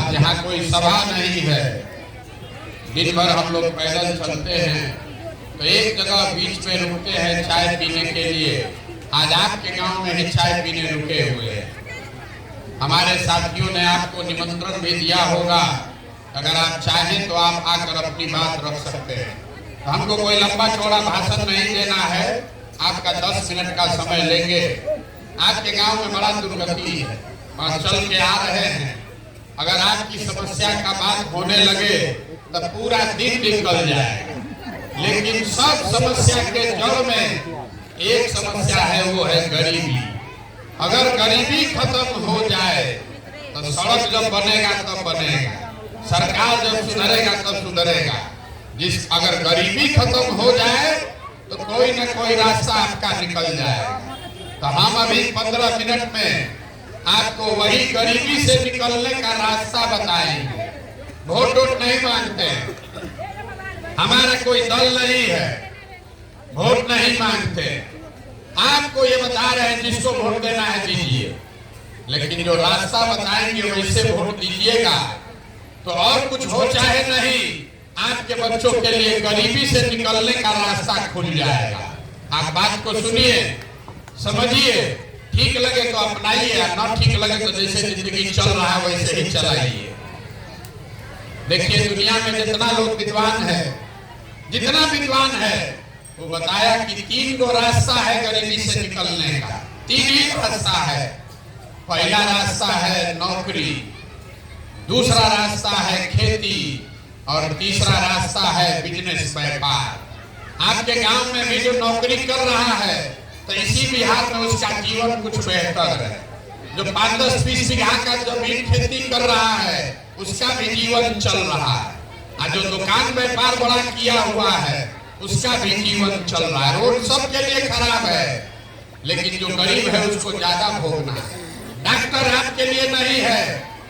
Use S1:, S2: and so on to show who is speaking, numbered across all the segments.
S1: आज यहाँ कोई सभा नहीं है, दिन भर हम लोग पैदल चलते हैं तो एक जगह बीच में रुकते हैं चाय पीने के लिए। आज आपके गांव में ही चाय पीने रुके हुए हैं। हमारे साथियों ने आपको निमंत्रण भी दिया होगा, अगर आप चाहें तो आप आकर अपनी बात रख सकते हैं। तो हमको कोई लंबा चौड़ा भाषण नहीं देना है, आपका 10 मिनट का समय लेंगे। आपके गांव में बड़ा दुर्गति है और चल के आ रहे हैं। अगर आपकी समस्या का बात होने लगे तो पूरा दिन निकल जाएगा, लेकिन सब समस्या के जड़ में एक समस्या है, वो है गरीबी। अगर गरीबी खत्म हो जाए तो सड़क जब बनेगा तब बनेगा, सरकार जब सुधरेगा तब सुधरेगा। अगर गरीबी खत्म हो जाए तो कोई न कोई रास्ता आपका निकल जाएगा। तो हम अभी 15 मिनट में आपको वही गरीबी से निकलने का रास्ता बताएंगे। वोट नहीं मांगते, हमारा कोई दल नहीं है, वोट नहीं मांगते। आपको ये बता रहे हैं जिसको वोट देना है दीजिए, लेकिन जो रास्ता बताएंगे वैसे वोट दीजिएगा। तो और कुछ हो चाहे नहीं, आपके बच्चों के लिए गरीबी से निकलने का रास्ता खुल जाएगा। आप बात को सुनिए, समझिए, ठीक लगे तो अपनाइए, ना ठीक लगे तो जैसे जिंदगी चल रहा है वैसे ही चलाइए। देखिए दुनिया में जितना लोग विद्वान है, जितना विद्वान है, वो बताया कि 3 गो रास्ता है गरीबी से निकलने का। 3 ही रास्ता है। पहला रास्ता है नौकरी, दूसरा रास्ता है खेती और तीसरा रास्ता है बिजनेस, व्यापार। आपके गांव में भी जो नौकरी कर रहा है तो इसी बिहार में उसका जीवन कुछ बेहतर है। जो 5-10-20 बीघा का जमीन खेती कर रहा है उसका भी जीवन चल रहा है, और जो दुकान व्यापार बड़ा किया हुआ है उसका भी जीवन चल रहा है। रोड सबके लिए खराब है, लेकिन जो गरीब है उसको ज्यादा भोगना है। डॉक्टर आपके लिए नहीं है,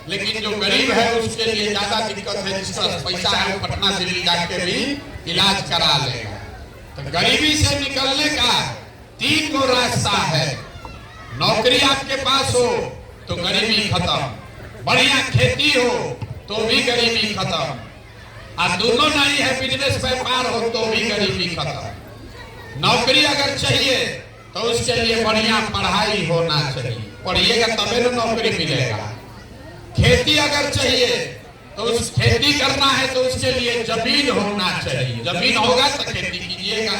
S1: लेकिन जो गरीब है उसके लिए ज्यादा दिक्कत है। जिसका पैसा है वो पटना दिल्ली जाके भी इलाज करा लेगा। तो गरीबी से निकलने का 3 गो रास्ता है। नौकरी आपके पास हो तो गरीबी खत्म, बढ़िया खेती हो तो भी गरीबी खत्म, और दोनों नहीं है बिजनेस व्यापार हो तो भी गरीबी खत्म। नौकरी अगर चाहिए तो उसके लिए बढ़िया पढ़ाई होना चाहिए, पढ़िएगा तभी तो नौकरी मिलेगा। खेती अगर चाहिए तो उस खेती करना है तो उसके लिए जमीन होना चाहिए, जमीन होगा तो खेती कीजिएगा।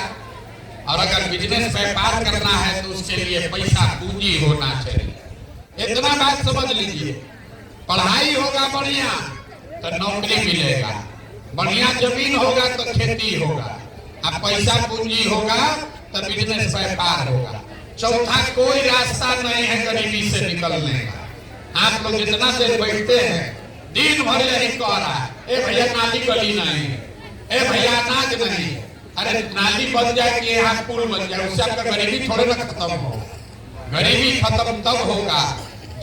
S1: और अगर बिजनेस व्यापार करना है तो उसके लिए पैसा पूंजी होना चाहिए। इतना बात समझ लीजिए, पढ़ाई होगा बढ़िया तो नौकरी मिलेगा, बढ़िया जमीन होगा तो खेती होगा, अब पैसा पूंजी होगा तो बिजनेस व्यापार होगा। चौथा कोई रास्ता नहीं है गरीबी से निकलने का। आप लोग जितना देर बैठते हैं दिन भर यही कह रहा है, ए भैया नाली गली नहीं है, ए भैया अनाज नहीं है। अरे नाली बन जाए कि यहाँ पुल बन जाए, उससे आपका गरीबी थोड़े ना खत्म हो। गरीबी खत्म तब होगा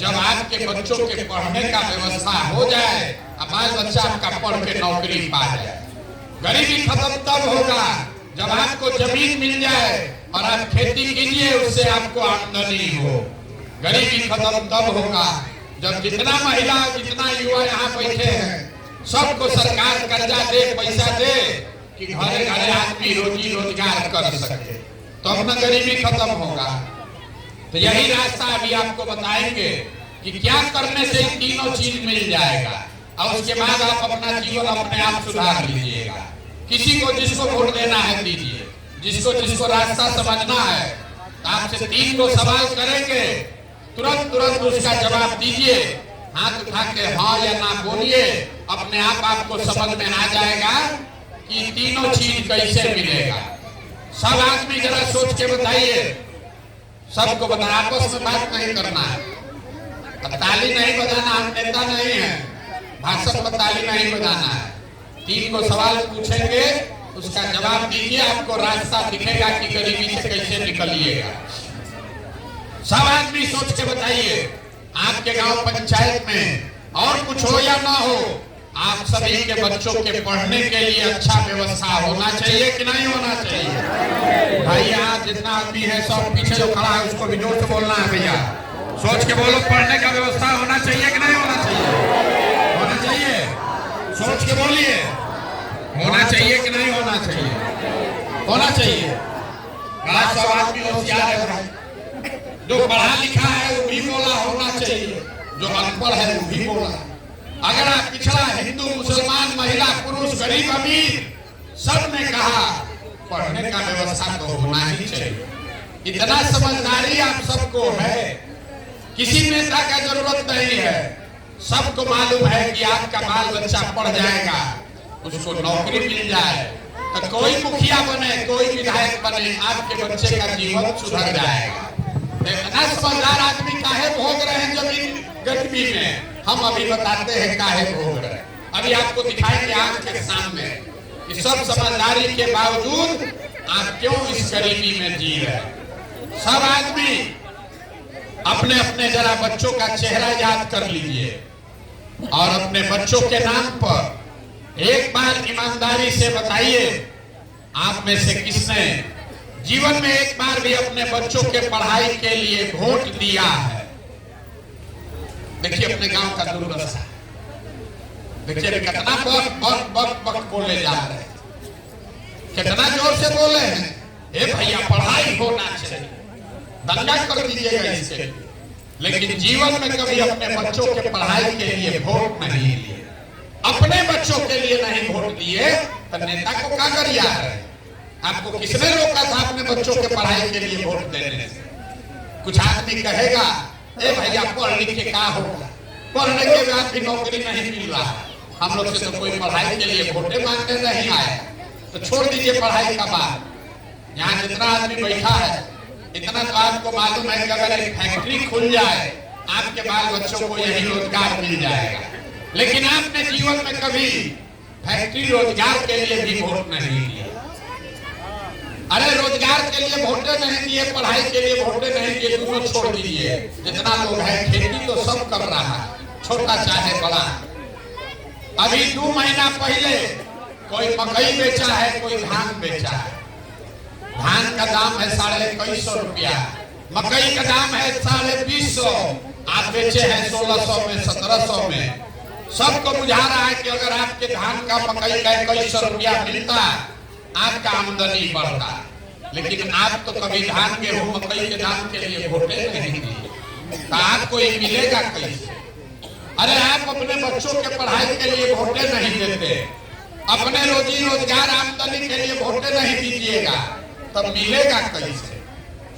S1: जब आपके बच्चों के पढ़ने का व्यवस्था हो जाए, अब बाल बच्चा आपका पढ़ के नौकरी पा जाए। गरीबी खत्म तब होगा जब आपको जमीन मिल जाए और आप खेती कीजिए, उससे आपको आमदनी हो। गरीबी खत्म तब होगा जब जितना महिला जितना युवा यहाँ बैठे हैं सबको सरकार कर्जा दे, पैसा दे कि घरे घरे आदमी रोजी रोजगार कर सके, तो अपना गरीबी खत्म होगा। तो यही रास्ता अभी आपको बताएंगे कि क्या करने से तीनों चीज मिल जाएगा, और उसके बाद आप अपना जीवन अपने आप सुधार लीजिएगा। किसी को जिसको वोट देना है दीजिए, जिसको जिसको रास्ता समझना है। आपसे 3 गो सवाल करेंगे, तुरंत उसका जवाब दीजिए, हाथ उठा के हाँ या ना बोलिए, अपने आप आपको समझ में आ जाएगा कि तीनों चीज कैसे मिलेगा। सब आदमी जरा सोच के बताइए, सबको बता, आपस में बात नहीं करना है, ताली नहीं बजाना, हम नेता नहीं है, भाषण में ताली नहीं बजाना है। 3 गो सवाल पूछेंगे, उसका जवाब दीजिए, आपको रास्ता दिखेगा कि गरीबी से कैसे निकलिएगा। सब आदमी सोच के बताइए, आपके गांव पंचायत में और कुछ हो या ना हो, आप सभी के बच्चों के पढ़ने के लिए अच्छा व्यवस्था होना चाहिए कि नहीं होना चाहिए? भाई यहाँ जितना आदमी है सब पीछे जो खड़ा है उसको भी जोर से बोलना है भैया, सोच के बोलो, पढ़ने का व्यवस्था होना चाहिए कि नहीं होना चाहिए? होना चाहिए। के बोलिए, होना चाहिए कि नहीं होना चाहिए? होना चाहिए। आज सब आदमी होशियार है भाई, जो पढ़ा लिखा है वो भी बोला होना चाहिए, जो अनपढ़ है वो भी बोला। अगर आप पिछड़ा हिंदू मुसलमान महिला पुरुष गरीब अमीर सब ने कहा पढ़ने का व्यवस्था तो होना ही चाहिए। इतना समझदारी आप सबको है, किसी नेता का जरूरत नहीं है। सबको मालूम है कि आपका बाल बच्चा पढ़ जाएगा, उसको नौकरी मिल जाए तो कोई मुखिया बने, कोई विधायक बने, आपके बच्चे का जीवन सुधर जाएगा। इतना समझदार आदमी काहे भोग रहे हैं जमीन गर्मी में? हम अभी बताते हैं काहे भोग रहे हैं। अभी आपको दिखाएंगे आंख के सामने कि सब समझदारी के बावजूद आप क्यों इस गरीबी में जी रहे हैं। सब आदमी अपने अपने जरा बच्चों का चेहरा याद कर लीजिए और अपने बच्चों के नाम पर एक बार ईमानदारी से बताइए, आप में से किसने जीवन में एक बार भी अपने बच्चों के पढ़ाई के लिए वोट दिया है? देखिए अपने गांव का दुर्दशा, देखिए कितना बक बोले जा रहे हैं, कितना जोर से बोले हैं, ए भैया पढ़ाई होना चाहिए, दंगा कर दीजिएगा इसके। लेकिन जीवन में कभी अपने बच्चों के पढ़ाई के लिए वोट नहीं लिए, अपने बच्चों के लिए नहीं वोट दिए तो नेता को क्या कर रहा है? आपको किसने रोका था अपने बच्चों के पढ़ाई के लिए वोट देने से? कुछ आदमी कहेगा ए भैया पढ़ लिख के क्या होगा, पढ़ने के बाद भी नौकरी नहीं मिल रहा, हम लोग से तो कोई पढ़ाई के लिए वोटे मांगने नहीं आया, तो छोड़ दीजिए पढ़ाई का बात। यहाँ जितना आदमी बैठा है इतना तो आपको मालूम है कि अगर एक फैक्ट्री खुल जाए आपके बाल बच्चों को यही रोजगार मिल जाएगा। लेकिन आपने जीवन में कभी फैक्ट्री रोजगार के लिए भी वोट नहीं दिया। अरे रोजगार के लिए वोटे नहीं दिए, पढ़ाई के लिए वोटे नहीं दिए, दोनों छोड़ दीजिए। जितना लोग है खेती तो सब कर रहा है, छोटा चाहे बड़ा। अभी 2 महीना पहले कोई मकई बेचा है, कोई धान बेचा है। धान का दाम है 2150 रुपया, मकई का दाम है 2050। आप बेचे हैं 1600 में, 1700 में। सबको बुझा रहा है कि अगर आपके धान का मकई का 2100 रुपया मिलता आपका आमदनी बढ़ता। लेकिन आप तो कभी धान गेहूं मकई के दाम के लिए वोटे नहीं दिए, तो आपको ये मिलेगा कैसे? अरे आप अपने बच्चों के पढ़ाई के लिए वोटे नहीं देते, अपने रोजी रोजगार आमदनी के लिए वोटे नहीं दीजिएगा, तब मिलेगा कैसे?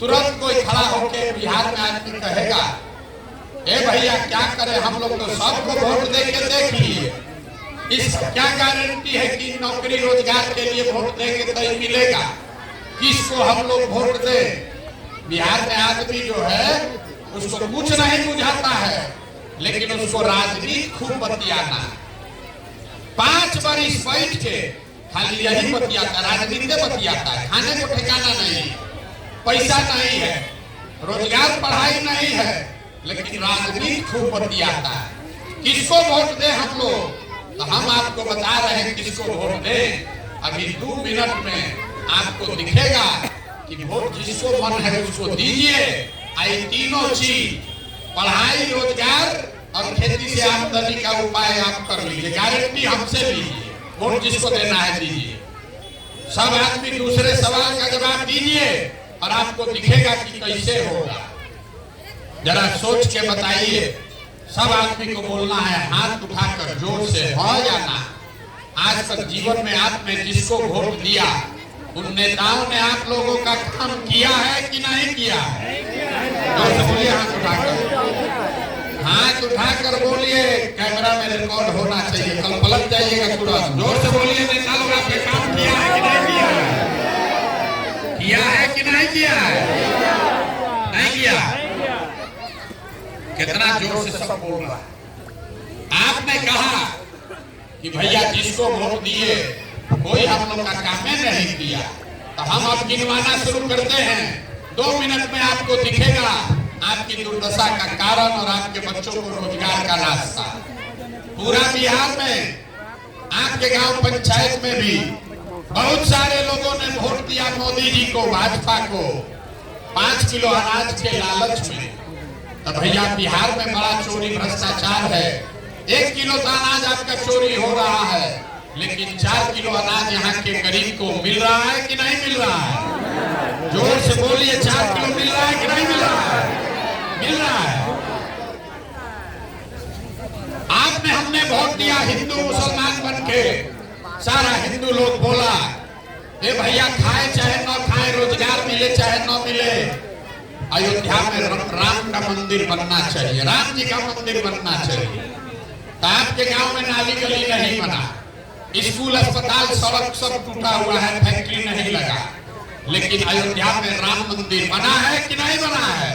S1: तुरंत कोई खड़ा होकर बिहार में आदमी कहेगा ए भैया क्या करें, हम लोग तो सबको वोट दे के देख लिए, इस क्या गारंटी है कि नौकरी रोजगार के लिए वोट देंगे तो ही मिलेगा? किसको हम लोग वोट दे? बिहार में आदमी जो है उसको कुछ नहीं बुझाता है, लेकिन उसको राजनीति खूब बतियाना। 5 बरिस बैठ के खाली यही बतियाता, राजनीति बतियाता है। खाने को ठिकाना नहीं, पैसा नहीं है, रोजगार पढ़ाई नहीं है, लेकिन राजनीति खूब बतियाता है। किसको वोट दे हम लोग? तो हम आपको बता रहे हैं किसको वोट दे। अभी 2 मिनट में आपको दिखेगा कि वोट जिसको मन है उसको दीजिए। आई तीनों चीज, पढ़ाई, रोजगार और खेती से आमदनी का उपाय आप कर लीजिए, गारंटी हमसे लीजिए। वोट जिसको देना है दीजिए। सब आदमी दूसरे सवाल का जवाब दीजिए और आपको दिखेगा कि कैसे होगा। जरा सोच के बताइए। सब आदमी को बोलना है हाथ उठाकर जोर से, हो या ना। आज तक जीवन में आपने जिसको वोट दिया उन नेताओं ने आप लोगों का काम किया है कि नहीं किया है? जोर से बोलिए, हाथ उठाकर, हाथ उठाकर बोलिए। कैमरा में रिकॉर्ड होना चाहिए, कल पलट जाइएगा तुरंत। जोर से बोलिए, नेता लोग आपने काम किया है कि नहीं किया है? किया है कि नहीं किया है? नहीं किया। कितना जोर से सब बोल रहा है। आपने कहा कि भैया जिसको वोट दिए कोई हम लोग का काम नहीं किया, तो हम अब गिनवाना शुरू करते हैं। 2 मिनट में आपको दिखेगा आपकी दुर्दशा का कारण और आपके बच्चों को रोजगार का रास्ता। पूरा बिहार में, आपके गांव पंचायत में भी बहुत सारे लोगों ने वोट दिया मोदी जी को, भाजपा को, 5 किलो अनाज के लालच में। तो भैया बिहार में बड़ा चोरी भ्रष्टाचार है, 1 किलो अनाज आपका चोरी हो रहा है, लेकिन 4 किलो अनाज यहाँ के गरीब को मिल रहा है कि नहीं मिल रहा है? जोर से बोलिए, 4 किलो मिल रहा है कि नहीं मिल रहा है? मिल रहा है। आपने हमने वोट दिया हिंदू मुसलमान बन के, सारा हिंदू लोग बोला ए भैया खाए चाहे न खाए, रोजगार मिले चाहे न मिले, अयोध्या में राम का मंदिर बनना चाहिए, राम जी का मंदिर बनना चाहिए। तो आपके गांव में नाली गली नहीं बना, स्कूल अस्पताल सड़क सब टूटा हुआ है, फैक्ट्री नहीं लगा, लेकिन अयोध्या में राम मंदिर बना है कि नहीं बना है?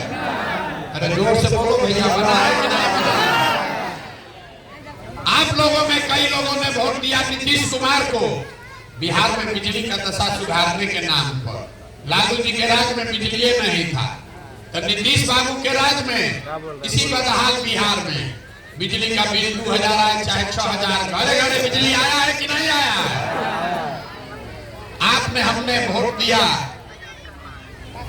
S1: अरे जोर से बोलो भैया, बना है कि नहीं बना है? आप लोगों में कई लोगों ने वोट दिया नीतीश कुमार को बिहार में बिजली का दशा सुधारने के नाम पर। लालू जी के राज में बिजली नहीं था, तो नीतीश बाबू के राज में इसी बदहाल बिहार में बिजली का बिल 2000 आए चाहे 6000, घरे घरे बिजली आया है कि नहीं आया है? आपने हमने वोट दिया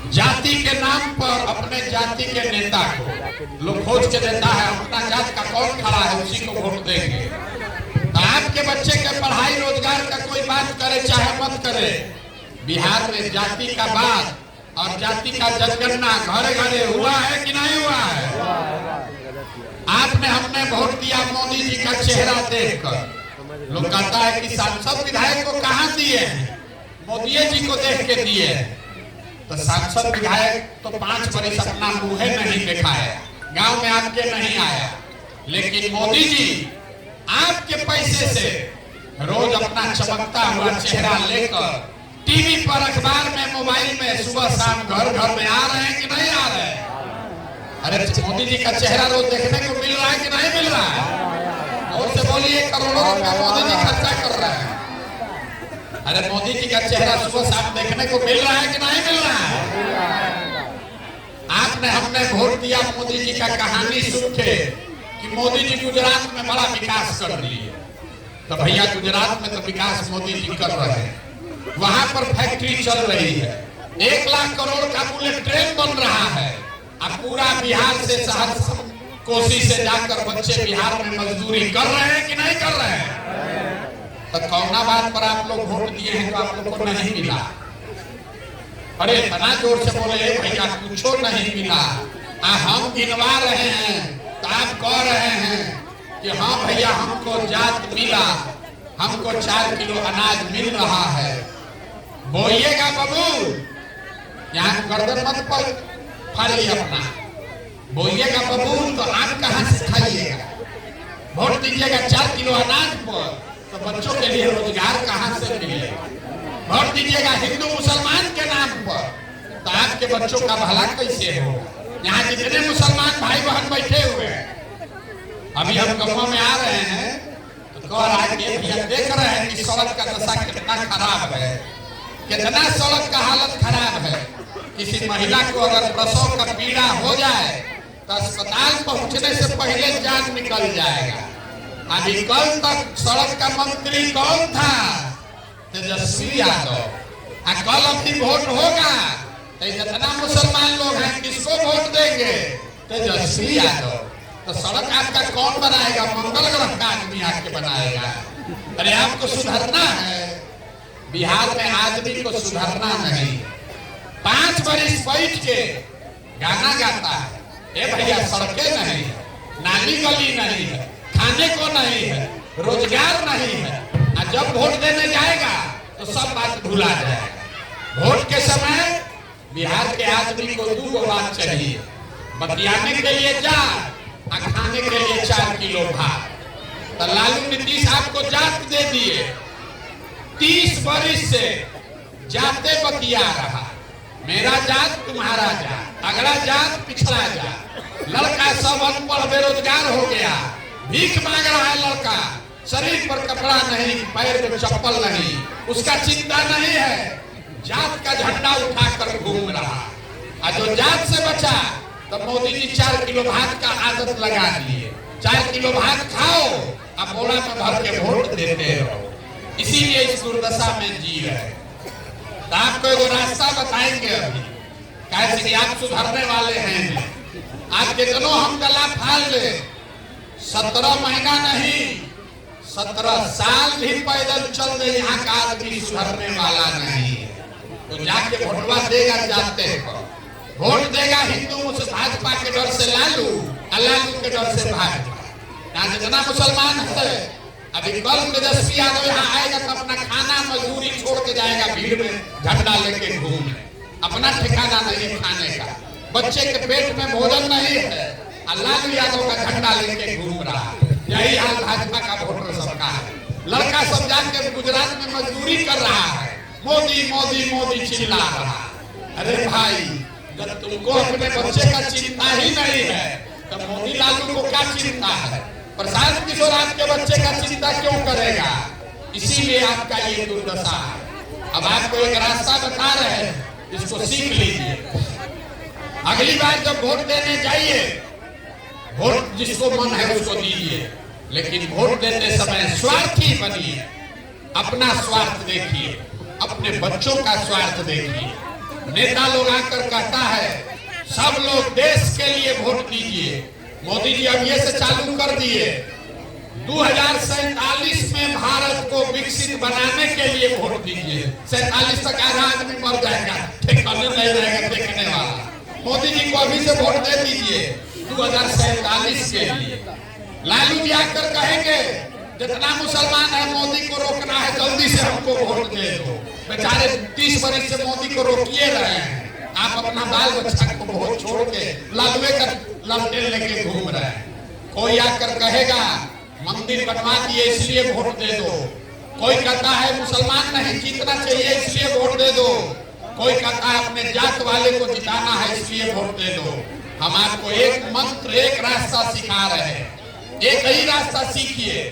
S1: जाति के नाम पर, अपने जाति के नेता को लोग खोज के देता है, अपना जात का कौन खड़ा है उसी को वोट देंगे। तो आपके बच्चे के पढ़ाई रोजगार का कोई बात करे चाहे मत करे, बिहार में जाति का बात और जाति का जनगणना घरे घरे हुआ है कि नहीं हुआ है? आपने हमने वोट दिया मोदी जी का चेहरा देखकर। लोग कहता है कि सांसद विधायक को कहाँ दिए हैं? मोदी जी को देख के दिए। तो सांसद विधायक तो 5 वर्ष अपना मुँह नहीं देखा है, गांव में आपके नहीं आया, लेकिन मोदी जी आपके पैसे से रोज अपना चमकता हुआ चेहरा लेकर टीवी पर, अखबार में, मोबाइल में सुबह शाम घर घर में आ रहे हैं कि नहीं आ रहे हैं? अरे मोदी जी का चेहरा रोज देखने को मिल रहा है कि नहीं मिल रहा है? और से बोलिए, करोड़ों रुपया मोदी जी खर्चा कर रहे हैं। अरे मोदी जी का चेहरा सुबह शाम देखने को मिल रहा है कि नहीं मिल रहा है? आपने हमने वोट दिया मोदी जी का कहानी सुन के कि मोदी जी गुजरात में बड़ा विकास कर लिए। तो भैया गुजरात में तो विकास मोदी जी कर रहे हैं, वहां पर फैक्ट्री चल रही है, 1 लाख करोड़ का बुलेट ट्रेन बन रहा है। अब पूरा बिहार से शहर कोसी से जाकर बच्चे बिहार में मजदूरी कर रहे हैं कि नहीं कर रहे हैं? तो कौना बात पर आप लोग वोट दिए हैं जो आप लोग को नहीं मिला? अरे इतना जोर से बोले भैया, कुछ नहीं मिला। हम गिनवा रहे हैं तो आप कह रहे हैं कि हाँ भैया हमको जात मिला, हमको 4 किलो अनाज मिल रहा है। बोइएगा बाबू, यहाँ गर्दन मत पर फाड़िए अपना, बोइएगा बाबू तो आप कहाँ से खाइएगा? वोट दीजिएगा 4 किलो अनाज पर, तो बच्चों के लिए रोजगार कहाँ से मिलेगा? वोट दीजिएगा हिंदू मुसलमान के नाम पर, तो आपके बच्चों का भला कैसे होगा? यहाँ जितने मुसलमान भाई बहन बैठे हुए हैं, अभी हम गाँव में आ रहे हैं तो कह रहा है कि भैया देख रहे हैं कि सड़क का दशा कितना खराब है, कितना सड़क का हालत खराब है। किसी महिला को अगर प्रसव का पीड़ा हो जाए तो अस्पताल पहुंचने से पहले जान निकल जाएगा। अभी कल तक सड़क का मंत्री कौन था? तेजस्वी यादव। कल अपनी वोट होगा तो जितना मुसलमान लोग हैं किसको वोट देंगे? तेजस्वी यादव। तो सड़क आपका कौन बनाएगा? मंगल ग्रह का आदमी आके बनाएगा। अरे आपको सुधरना है, बिहार में आदमी को सुधरना नहीं। 5 वर्ष बैठ के गाना गाता है, ए भैया सड़कें नहीं है, नाली गली नहीं है, खाने को नहीं है, रोजगार नहीं है, और जब वोट देने जाएगा तो सब बात भुला जाएगा। वोट के समय बिहार के आदमी को 2 बात चाहिए, बतियाने के लिए जात और खाने के लिए 4 किलो भात। तो लालू नीतीश आपको जात दे दिए, 30 वर्ष से जाते बतिया रहा, मेरा जात तुम्हारा जात, अगला जात पिछड़ा जात। लड़का सब अनपढ़ बेरोजगार हो गया, भीख मांग रहा है लड़का, शरीर पर कपड़ा नहीं, पैर में चप्पल नहीं, उसका चिंता नहीं है, जात का झंडा उठाकर घूम रहा। और जो जात से बचा तो मोदी जी 4 किलो भात का आदत लगा दिए, 4 किलो भात खाओ अब बोरा में भर के वोट देते रहो। इसीलिए इस दुर्दशा में जी रहे। तो आपको एक रास्ता बताएंगे अभी, कैसे कि आप सुधरने वाले हैं। आप कितनों हम गला फाड़ ले, 17 महीना नहीं, 17 साल भी पैदल चल रहे यहाँ का आदमी सुधरने वाला नहीं है। तो जाके वोटवा देगा जाते वोट देगा हिंदू भाजपा के डर से लालू, लालू के डर से भाजपा। यहाँ जितना मुसलमान है, अभी कल तेजस्वी यादव यहाँ आएगा तो अपना खाना मजदूरी छोड़ के जाएगा, भीड़ में झंडा लेके घूमने, अपना ठिकाना नहीं खाने का, बच्चे के पेट में भोजन नहीं है, लालू यादव का झंडा लेके घूम रहा है। यही हाल भाजपा का वोटर सबका है। लड़का सब जाके गुजरात में मजदूरी कर रहा है, मोदी मोदी मोदी चिल्ला रहा है। अरे भाई, जब तुमको अपने बच्चे का चिंता ही नहीं है तो मोदी लालू को क्या चिंता है? प्रशांत किशोर आपके बच्चे का चिंता क्यों करेगा? इसीलिए आपका ये दुर्दशा है। अब आपको एक रास्ता बता रहे हैं, इसको सीख लीजिए। अगली बार जब वोट देने जाइए, वोट जिसको मन है उसको दीजिए, लेकिन वोट देते समय स्वार्थी बनिए। अपना स्वार्थ देखिए, अपने बच्चों का स्वार्थ देखिए। नेता लोग आकर कहता है सब लोग देश के लिए वोट दीजिए। मोदी जी अब ये से चालू कर दिए, 2047 में भारत को विकसित बनाने के लिए वोट दीजिए। 47 तक आधा आदमी मर जाएगा, ठिकाने नहीं रहेगा देखने वाला। मोदी जी को अभी से वोट दे दीजिए 2047 के लिए। लालू जी आकर कहेंगे जितना मुसलमान है मोदी को रोकना है, जल्दी से हमको वोट दे दो। बेचारे 30 वर्ष से मोदी को रोकिए रहे हैं, आप अपना बाल बच्चा को वोट छोड़ के लालू का ललटेन लेके घूम रहे हैं। कोई आकर कहेगा मंदिर बनवा दिए इसलिए वोट दे दो, कोई कहता है मुसलमान नहीं जीतना चाहिए इसलिए वोट दे दो, कोई कहता है अपने जात वाले को जिताना है इसलिए वोट दे दो। हम आपको एक मंत्र, एक रास्ता सिखा रहे हैं, एक ही रास्ता सीखिए।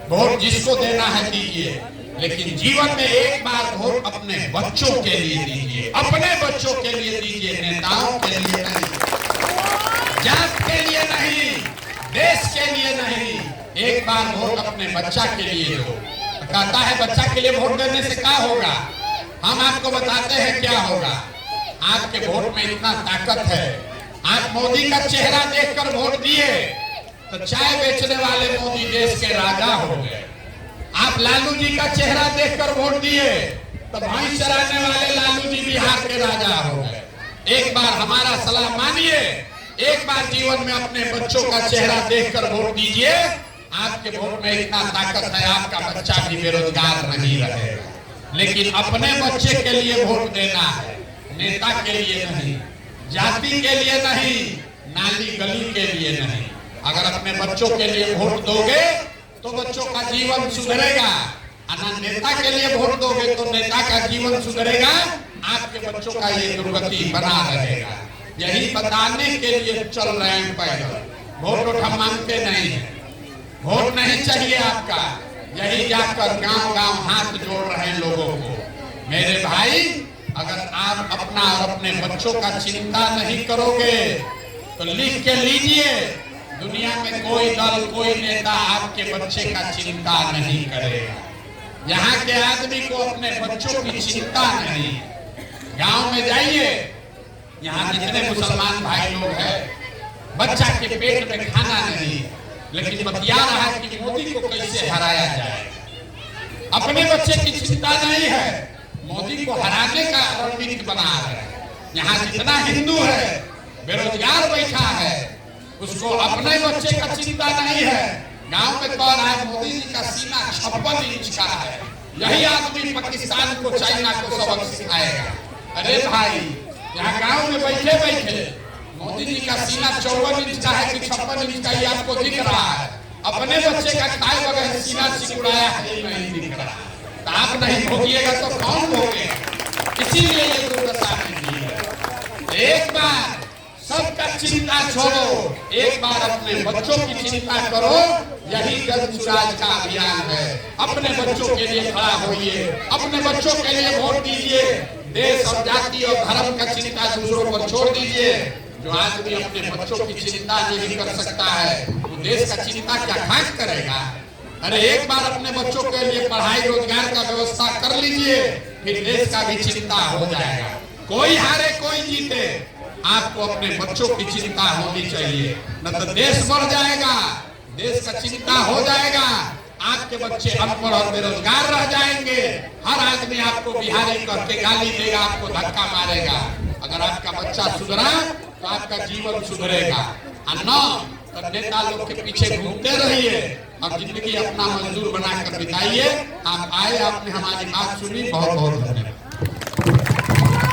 S1: वोट जिसको देना है दीजिए, लेकिन जीवन में एक बार वोट अपने बच्चों के लिए दीजिए, अपने बच्चों के लिए दीजिए, नेताओं के लिए नहीं, जात के लिए नहीं, देश के लिए नहीं। एक बार वोट अपने बच्चा के लिए दो। कहता है बच्चा के लिए वोट देने से क्या होगा? हम आपको बताते हैं क्या होगा। आपके वोट में इतना ताकत है, आप मोदी का चेहरा देखकर वोट दिए तो चाय बेचने वाले मोदी देश के राजा हो गए। आप लालू जी का चेहरा देखकर वोट दिए तो भैंस चराने वाले लालू जी बिहार के राजा हो गए। एक बार हमारा सलाह मानिए, एक बार जीवन में अपने बच्चों का चेहरा देखकर वोट दीजिए। आपके वोट में इतना ताकत है, आपका बच्चा भी बेरोजगार नहीं रहेगा। लेकिन अपने बच्चे के लिए वोट देना है, नेता के लिए नहीं, जाति के लिए नहीं, नाली गली के लिए नहीं। अगर अपने बच्चों के लिए वोट दोगे तो बच्चों का जीवन सुधरेगा, अगर नेता के लिए वोट दोगे तो नेता का जीवन सुधरेगा, आपके बच्चों का ये दुर्गति बना रहेगा। यही बताने के लिए चल रहे हैं पैदल। वोट हम मांगते नहीं है, वोट नहीं चाहिए आपका। यही जाकर गांव गांव हाथ जोड़ रहे हैं लोगों को। मेरे भाई, अगर आप अपना और अपने बच्चों का चिंता नहीं करोगे तो लिख के लीजिए, दुनिया में कोई दल, कोई नेता आपके बच्चे का चिंता नहीं करेगा। यहाँ के आदमी को अपने बच्चों की चिंता नहीं। गांव में जाइए, यहाँ जितने मुसलमान भाई लोग हैं, बच्चा के पेट में खाना नहीं, लेकिन बतिया रहा है कि मोदी को कैसे हराया जाए। अपने बच्चे की चिंता नहीं है, मोदी को हराने का रणनीति बना रहे हैं। यहाँ जितना हिंदू है बेरोजगार बैठा है, उसको अपने बच्चे का चिंता नहीं है। गांव में कह रहा है मोदी जी का सीना 56 इंच का है, यही आदमी पाकिस्तान को, चाइना को सबक सिखाएगा। अरे भाई, यहाँ गांव में बैठे बैठे मोदी जी का सीना 54 इंच का है कि 56 इंच का, ये आपको दिख रहा है। अपने बच्चे का खाए बगैर सीना सिकुड़ाया है, नहीं दिख रहा। तो आप नहीं भोगिएगा तो कौन भोगेगा? इसीलिए ये दुर्दशा है। एक बार सबका चिंता छोड़ो, एक बार अपने बच्चों की चिंता करो। यही जन सुराज का अभियान है। अपने बच्चों के लिए खड़ा होइए, अपने बच्चों के लिए वोट दीजिए। देश और जाति और धर्म का चिंता दूसरों पर छोड़ दीजिए। जो आदमी अपने बच्चों की चिंता नहीं कर सकता है, वो देश का चिंता क्या खाक करेगा? अरे एक बार अपने बच्चों के लिए पढ़ाई रोजगार का व्यवस्था कर लीजिए, फिर देश का भी चिंता हो जाएगा। कोई हारे कोई जीते, आपको अपने बच्चों की चिंता होनी चाहिए, न तो देश बढ़ जाएगा देश का चिंता हो जाएगा। आपके बच्चे अनपढ़ और बेरोजगार रह जाएंगे। हर आदमी आपको बिहारी कह के गाली देगा, आपको धक्का मारेगा। अगर आपका बच्चा सुधरा तो आपका जीवन सुधरेगा, और न तो नेता लोग के पीछे घूमते रहिए और जिंदगी अपना मजदूर बनाकर बिताइए। आप आए, आपने हमारी बात सुनी, बहुत बहुत धन्यवाद।